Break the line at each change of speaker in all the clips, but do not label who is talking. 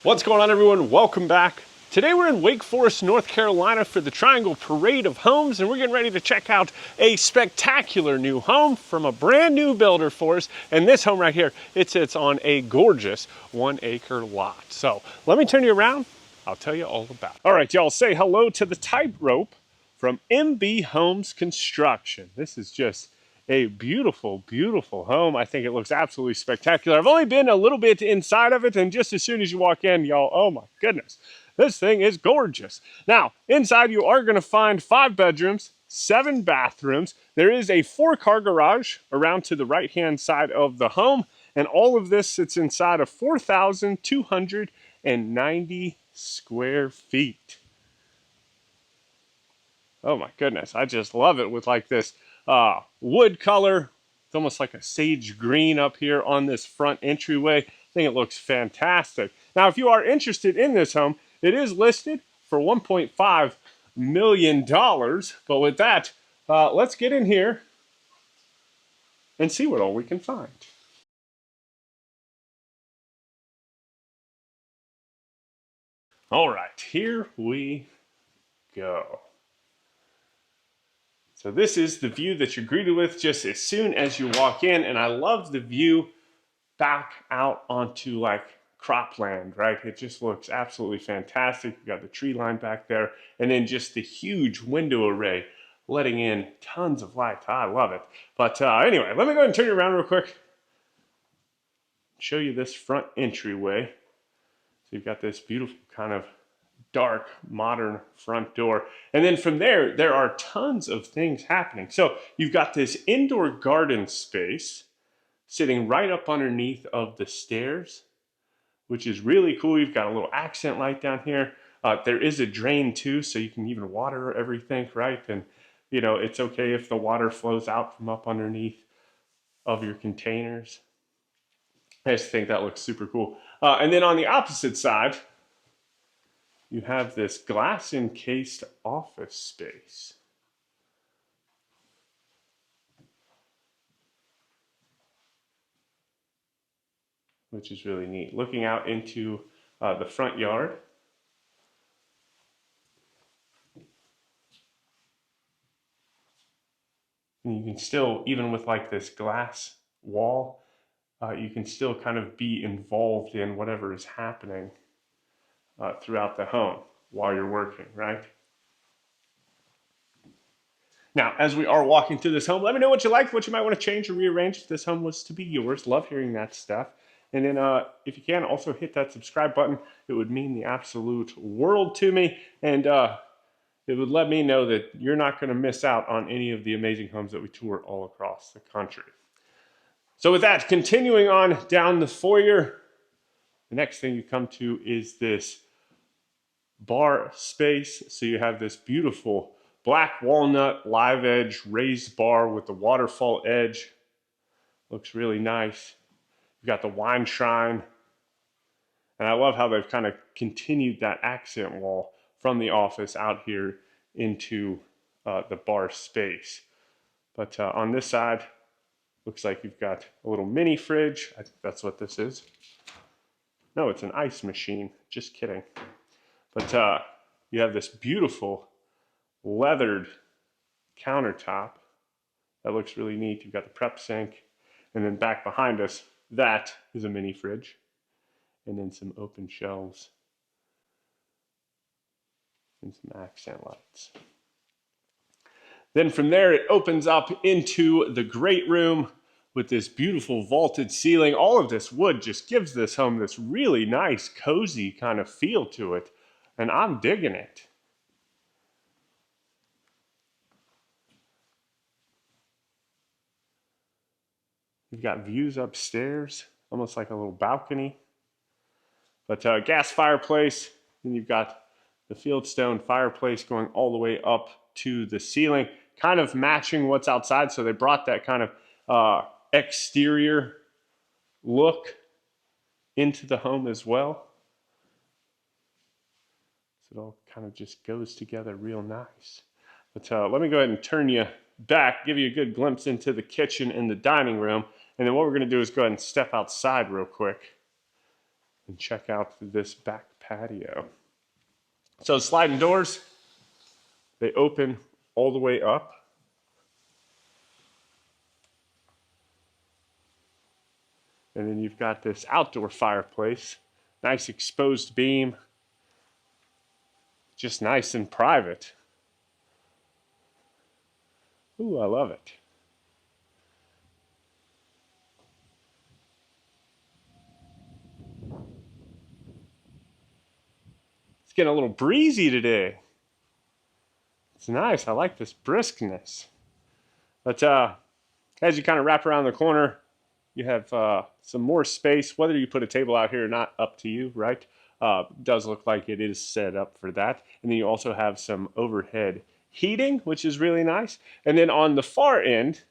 What's going on, everyone? Welcome back. Today we're in Wake Forest, North Carolina for the Triangle Parade of Homes, and we're getting ready to check out a spectacular new home from a brand new builder for us. And this home right here, it sits on a gorgeous 1-acre lot. So let me turn you around. I'll tell you all about it. All right, y'all, say hello to the Tightrope from MB Homes Construction. This is just a beautiful, beautiful home. I think it looks absolutely spectacular. I've only been a little bit inside of it, and just as soon as you walk in, y'all, oh my goodness, this thing is gorgeous. Now, inside you are going to find 5 bedrooms, 7 bathrooms. There is a 4-car garage around to the right-hand side of the home, and all of this sits inside of 4,290 square feet. Oh my goodness, I just love it with like this wood color. It's almost like a sage green up here on this front entryway. I think it looks fantastic. Now, if you are interested in this home, it is listed for $1.5 million. But with that, let's get in here and see what all we can find. All right, here we go. So this is the view that you're greeted with just as soon as you walk in, and I love the view back out onto like cropland, right? It just looks absolutely fantastic. You got the tree line back there, and then just the huge window array letting in tons of light. I love it. But anyway, let me go ahead and turn you around real quick. Show you this front entryway. So you've got this beautiful kind of dark, modern front door. And then from there, there are tons of things happening. So you've got this indoor garden space sitting right up underneath of the stairs, which is really cool. You've got a little accent light down here. There is a drain too, so you can even water everything, right? And you know, it's okay if the water flows out from up underneath of your containers. I just think that looks super cool. And then on the opposite side, you have this glass encased office space. Which is really neat. Looking out into the front yard. And you can still, even with like this glass wall, you can still kind of be involved in whatever is happening throughout the home while you're working, right? Now, as we are walking through this home, let me know what you like, what you might want to change or rearrange if this home was to be yours. Love hearing that stuff. And then if you can, also hit that subscribe button. It would mean the absolute world to me. And it would let me know that you're not going to miss out on any of the amazing homes that we tour all across the country. So with that, continuing on down the foyer, the next thing you come to is this bar space. So you have this beautiful black walnut live edge raised bar with the waterfall edge. Looks really nice. You've got the wine shrine. And I love how they've kind of continued that accent wall from the office out here into the bar space. But on this side, looks like you've got a little mini fridge. I think that's what this is. No, it's an ice machine. Just kidding. But you have this beautiful leathered countertop. That looks really neat. You've got the prep sink. And then back behind us, that is a mini fridge. And then some open shelves. And some accent lights. Then from there, it opens up into the great room with this beautiful vaulted ceiling. All of this wood just gives this home this really nice, cozy kind of feel to it. And I'm digging it. You've got views upstairs, almost like a little balcony. But gas fireplace, and you've got the fieldstone fireplace going all the way up to the ceiling, kind of matching what's outside. So they brought that kind of exterior look into the home as well. So it all kind of just goes together real nice. But let me go ahead and turn you back, give you a good glimpse into the kitchen and the dining room. And then what we're going to do is go ahead and step outside real quick and check out this back patio. So sliding doors, they open all the way up. And then you've got this outdoor fireplace, nice exposed beam, just nice and private. Ooh, I love it. It's getting a little breezy today. It's nice. I like this briskness. But as you kind of wrap around the corner, you have some more space. Whether you put a table out here or not, up to you, right? Does look like it is set up for that. And then you also have some overhead heating, which is really nice. And then on the far end,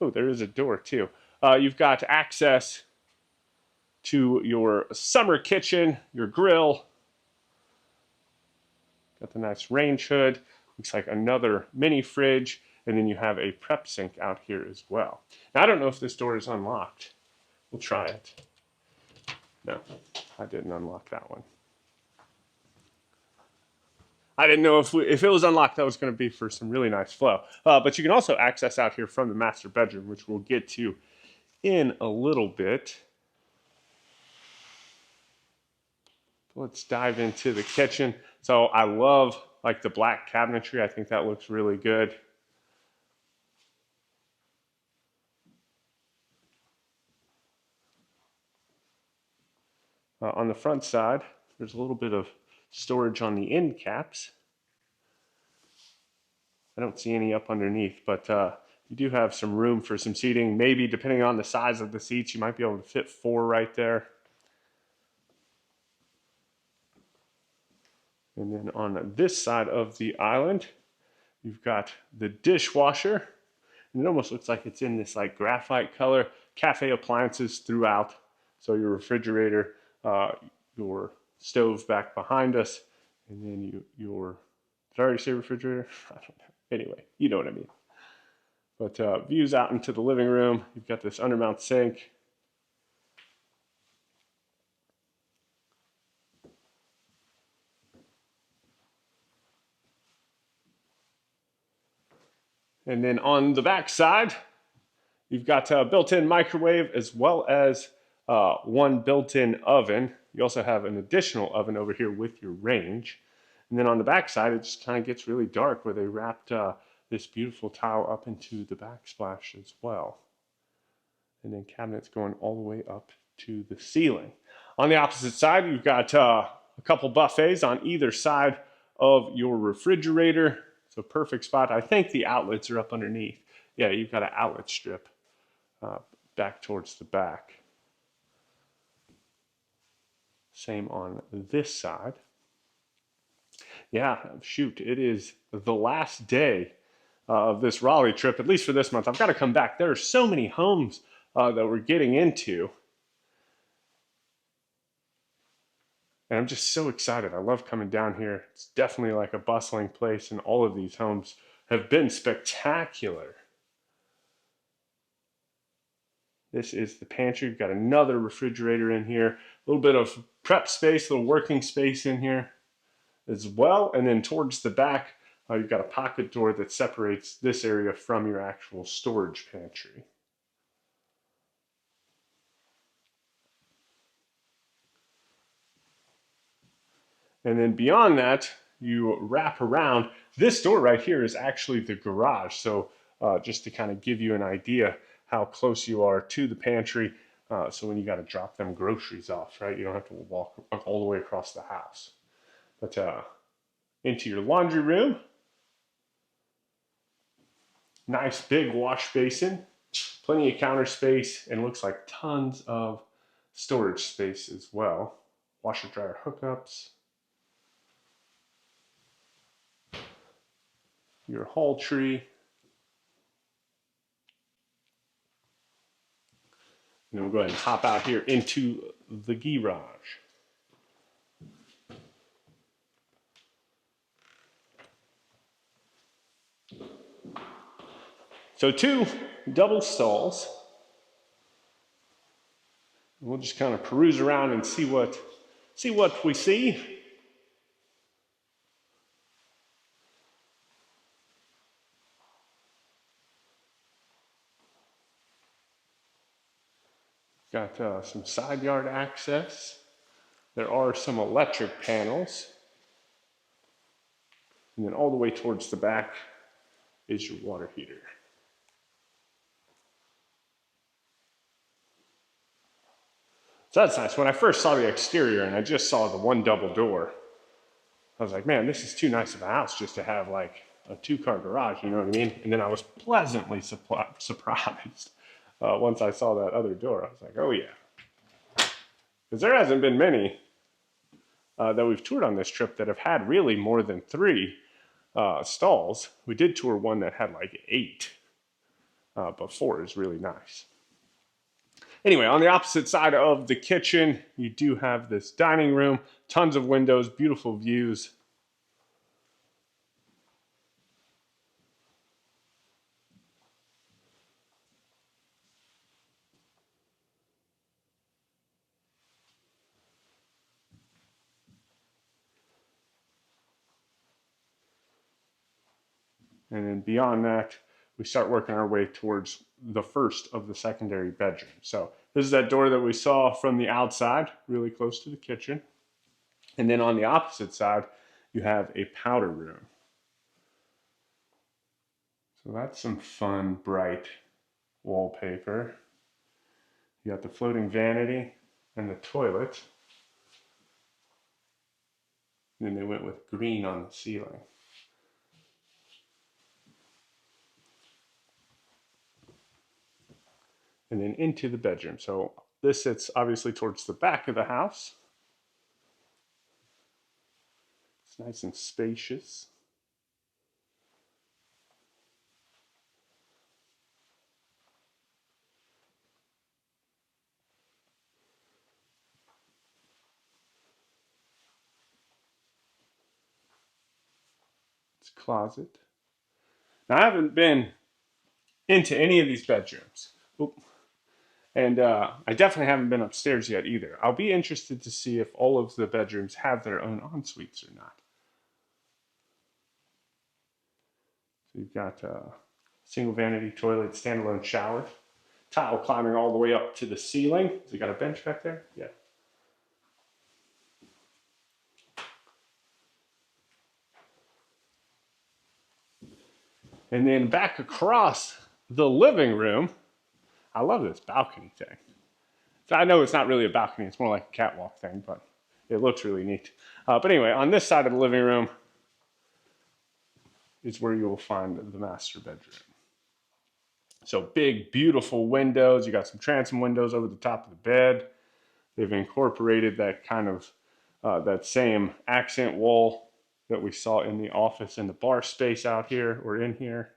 oh, there is a door too. You've got access to your summer kitchen, your grill. Got the nice range hood. Looks like another mini fridge. And then you have a prep sink out here as well. Now, I don't know if this door is unlocked. We'll try it. No, I didn't unlock that one. I didn't know if it was unlocked, that was going to be for some really nice flow. But you can also access out here from the master bedroom, which we'll get to in a little bit. Let's dive into the kitchen. So I love like the black cabinetry. I think that looks really good. On the front side, there's a little bit of storage on the end caps. I don't see any up underneath, but you do have some room for some seating. Maybe depending on the size of the seats, you might be able to fit 4 right there. And then on this side of the island, you've got the dishwasher. And it almost looks like it's in this like graphite color. Cafe appliances throughout. So your refrigerator, your stove back behind us, and then your, did I already say refrigerator? I don't know. Anyway, you know what I mean. But views out into the living room. You've got this undermount sink. And then on the back side, you've got a built-in microwave as well as one built-in oven. You also have an additional oven over here with your range. And then on the back side, it just kind of gets really dark where they wrapped this beautiful tile up into the backsplash as well. And then cabinets going all the way up to the ceiling. On the opposite side, you've got a couple buffets on either side of your refrigerator. So perfect spot. I think the outlets are up underneath. Yeah, you've got an outlet strip back towards the back. Same on this side. Yeah, shoot, it is the last day of this Raleigh trip, at least for this month. I've got to come back. There are so many homes that we're getting into. And I'm just so excited. I love coming down here. It's definitely like a bustling place, and all of these homes have been spectacular. This is the pantry. We've got another refrigerator in here. A little bit of prep space, a little working space in here as well. And then towards the back, you've got a pocket door that separates this area from your actual storage pantry. And then beyond that, you wrap around. This door right here is actually the garage. So just to kind of give you an idea how close you are to the pantry. So when you got to drop them groceries off, right? You don't have to walk all the way across the house. But into your laundry room. Nice big wash basin. Plenty of counter space, and looks like tons of storage space as well. Washer dryer hookups. Your hall tree. And then we'll go ahead and hop out here into the garage. So 2 double stalls. We'll just kind of peruse around and see what we see. Got some side yard access. There are some electric panels. And then all the way towards the back is your water heater. So that's nice. When I first saw the exterior and I just saw the one double door, I was like, man, this is too nice of a house just to have like a 2-car garage, you know what I mean? And then I was pleasantly surprised once I saw that other door. I was like, oh yeah. Because there hasn't been many that we've toured on this trip that have had really more than 3 stalls. We did tour one that had like 8, but 4 is really nice. Anyway, on the opposite side of the kitchen, you do have this dining room, tons of windows, beautiful views. And then beyond that, we start working our way towards the first of the secondary bedrooms. So this is that door that we saw from the outside, really close to the kitchen. And then on the opposite side, you have a powder room. So that's some fun, bright wallpaper. You got the floating vanity and the toilet. And then they went with green on the ceiling. And then into the bedroom. So this sits obviously towards the back of the house. It's nice and spacious. It's a closet. Now I haven't been into any of these bedrooms. And I definitely haven't been upstairs yet either. I'll be interested to see if all of the bedrooms have their own en-suites or not. So you've got a single vanity toilet, standalone shower, tile climbing all the way up to the ceiling. Has it got a bench back there? Yeah. And then back across the living room, I love this balcony thing. So I know it's not really a balcony, it's more like a catwalk thing, but it looks really neat. But anyway, on this side of the living room is where you will find the master bedroom. So big, beautiful windows. You got some transom windows over the top of the bed. They've incorporated that kind of, that same accent wall that we saw in the office and the bar space out here or in here.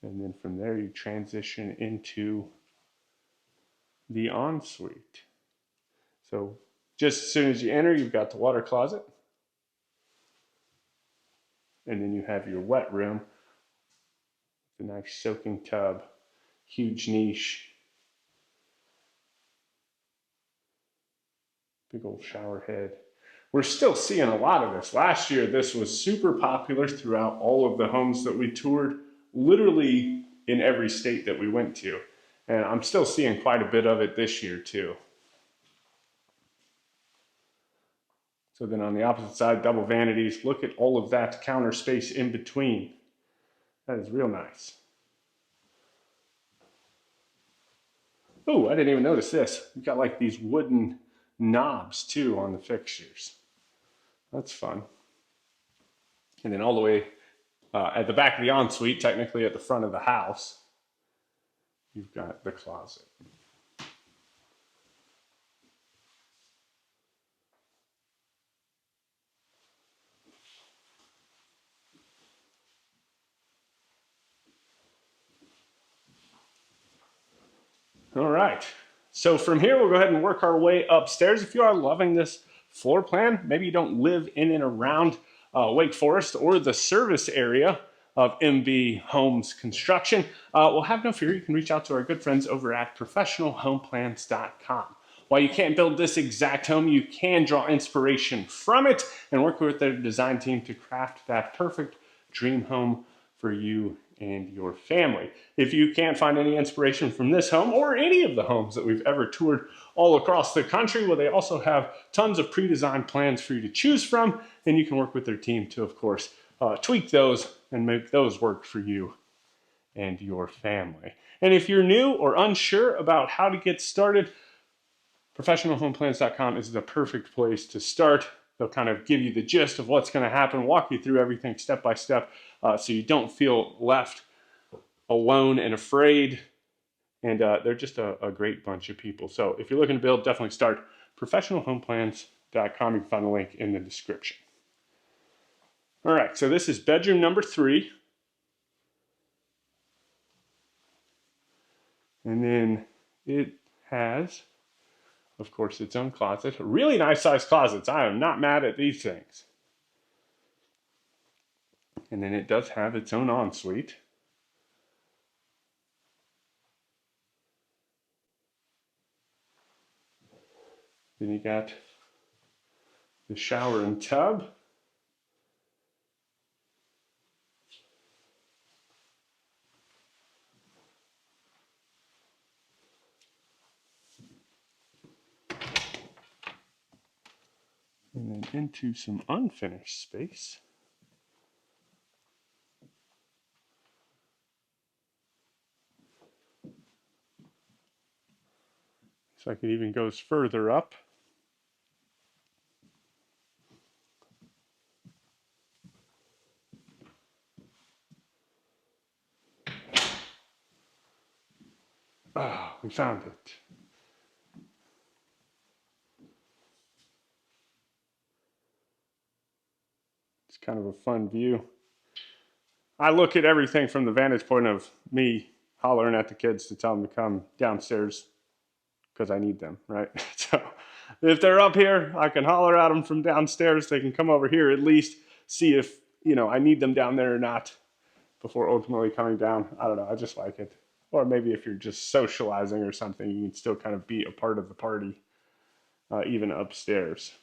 And then from there you transition into the ensuite. So just as soon as you enter, you've got the water closet. And then you have your wet room, the nice soaking tub, huge niche, big old shower head. We're still seeing a lot of this. Last year, this was super popular throughout all of the homes that we toured, literally in every state that we went to. And I'm still seeing quite a bit of it this year too. So then on the opposite side, double vanities. Look at all of that counter space in between. That is real nice. Oh, I didn't even notice this. We've got like these wooden knobs too on the fixtures. That's fun. And then all the way at the back of the ensuite, technically at the front of the house, you've got the closet. All right. So from here, we'll go ahead and work our way upstairs. If you are loving this floor plan, maybe you don't live in and around Wake Forest or the service area of MB Homes Construction, well, have no fear. You can reach out to our good friends over at professionalhomeplans.com. While you can't build this exact home, you can draw inspiration from it and work with their design team to craft that perfect dream home for you and your family. If you can't find any inspiration from this home or any of the homes that we've ever toured all across the country, well, they also have tons of pre-designed plans for you to choose from, and you can work with their team to, of course, tweak those and make those work for you and your family. And if you're new or unsure about how to get started, professionalhomeplans.com is the perfect place to start. They'll kind of give you the gist of what's going to happen, walk you through everything step by step, so you don't feel left alone and afraid. And they're just a great bunch of people. So if you're looking to build, definitely start professionalhomeplans.com. You can find the link in the description. All right, so this is bedroom number 3. And then it has, of course, its own closet. Really nice sized closets. I am not mad at these things. And then it does have its own ensuite. Then you got the shower and tub. And then into some unfinished space. Looks like it even goes further up. Ah, we found it. It's kind of a fun view. I look at everything from the vantage point of me hollering at the kids to tell them to come downstairs because I need them, right? So if they're up here, I can holler at them from downstairs. They can come over here at least, see if, I need them down there or not before ultimately coming down. I don't know. I just like it. Or maybe if you're just socializing or something, you can still kind of be a part of the party, even upstairs.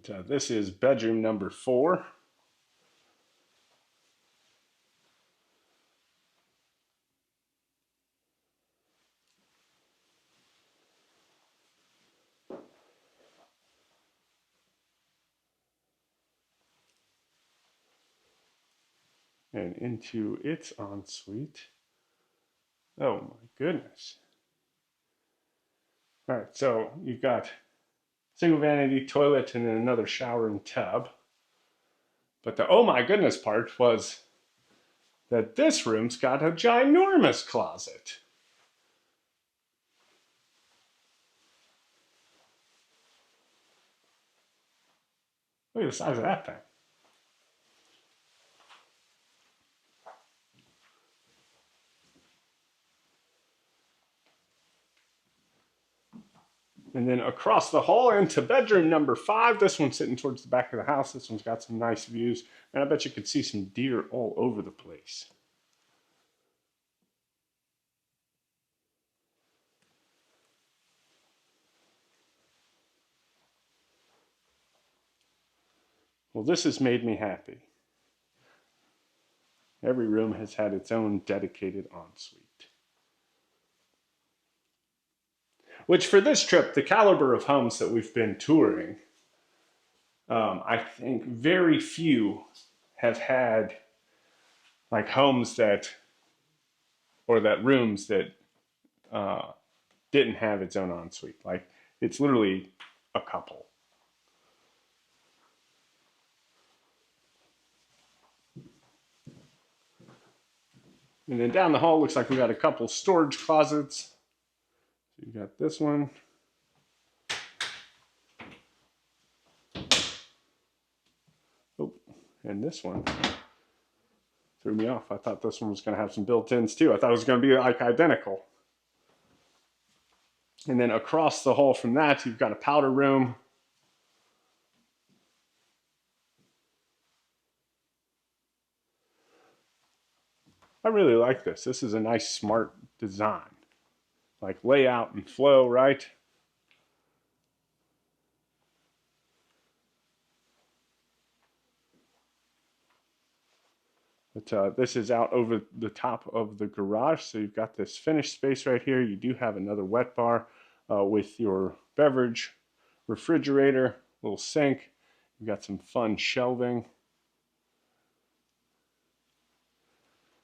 But this is bedroom number 4. And into its ensuite. Oh my goodness. All right, so you've got single vanity toilet and then another shower and tub. But the oh my goodness part was that this room's got a ginormous closet. Look at the size of that thing. And then across the hall into bedroom number 5. This one's sitting towards the back of the house. This one's got some nice views. And I bet you could see some deer all over the place. Well, this has made me happy. Every room has had its own dedicated ensuite. Which for this trip, the caliber of homes that we've been touring, I think very few have had like homes that, or that rooms that didn't have its own ensuite. Like it's literally a couple. And then down the hall looks like we got a couple storage closets. So you got this one. Oh, and this one. Threw me off. I thought this one was going to have some built-ins too. I thought it was going to be like identical. And then across the hall from that, you've got a powder room. I really like this. This is a nice, smart design. Like layout and flow, right? But this is out over the top of the garage, so you've got this finished space right here. You do have another wet bar with your beverage, refrigerator, little sink. You've got some fun shelving.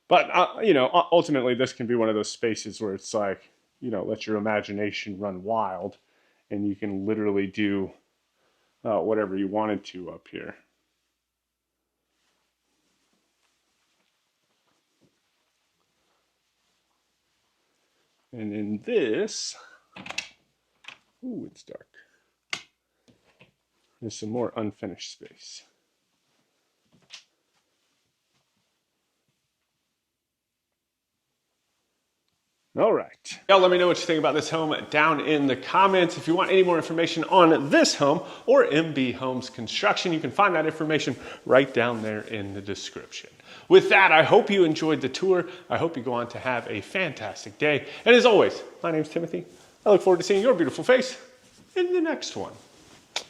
But, you know, ultimately this can be one of those spaces where it's like, you know, let your imagination run wild and you can literally do whatever you wanted to up here. And in this, ooh, it's dark. There's some more unfinished space. All right. Y'all let me know what you think about this home down in the comments. If you want any more information on this home or MB Homes construction, you can find that information right down there in the description. With that, I hope you enjoyed the tour. I hope you go on to have a fantastic day. And as always, my name's Timothy. I look forward to seeing your beautiful face in the next one.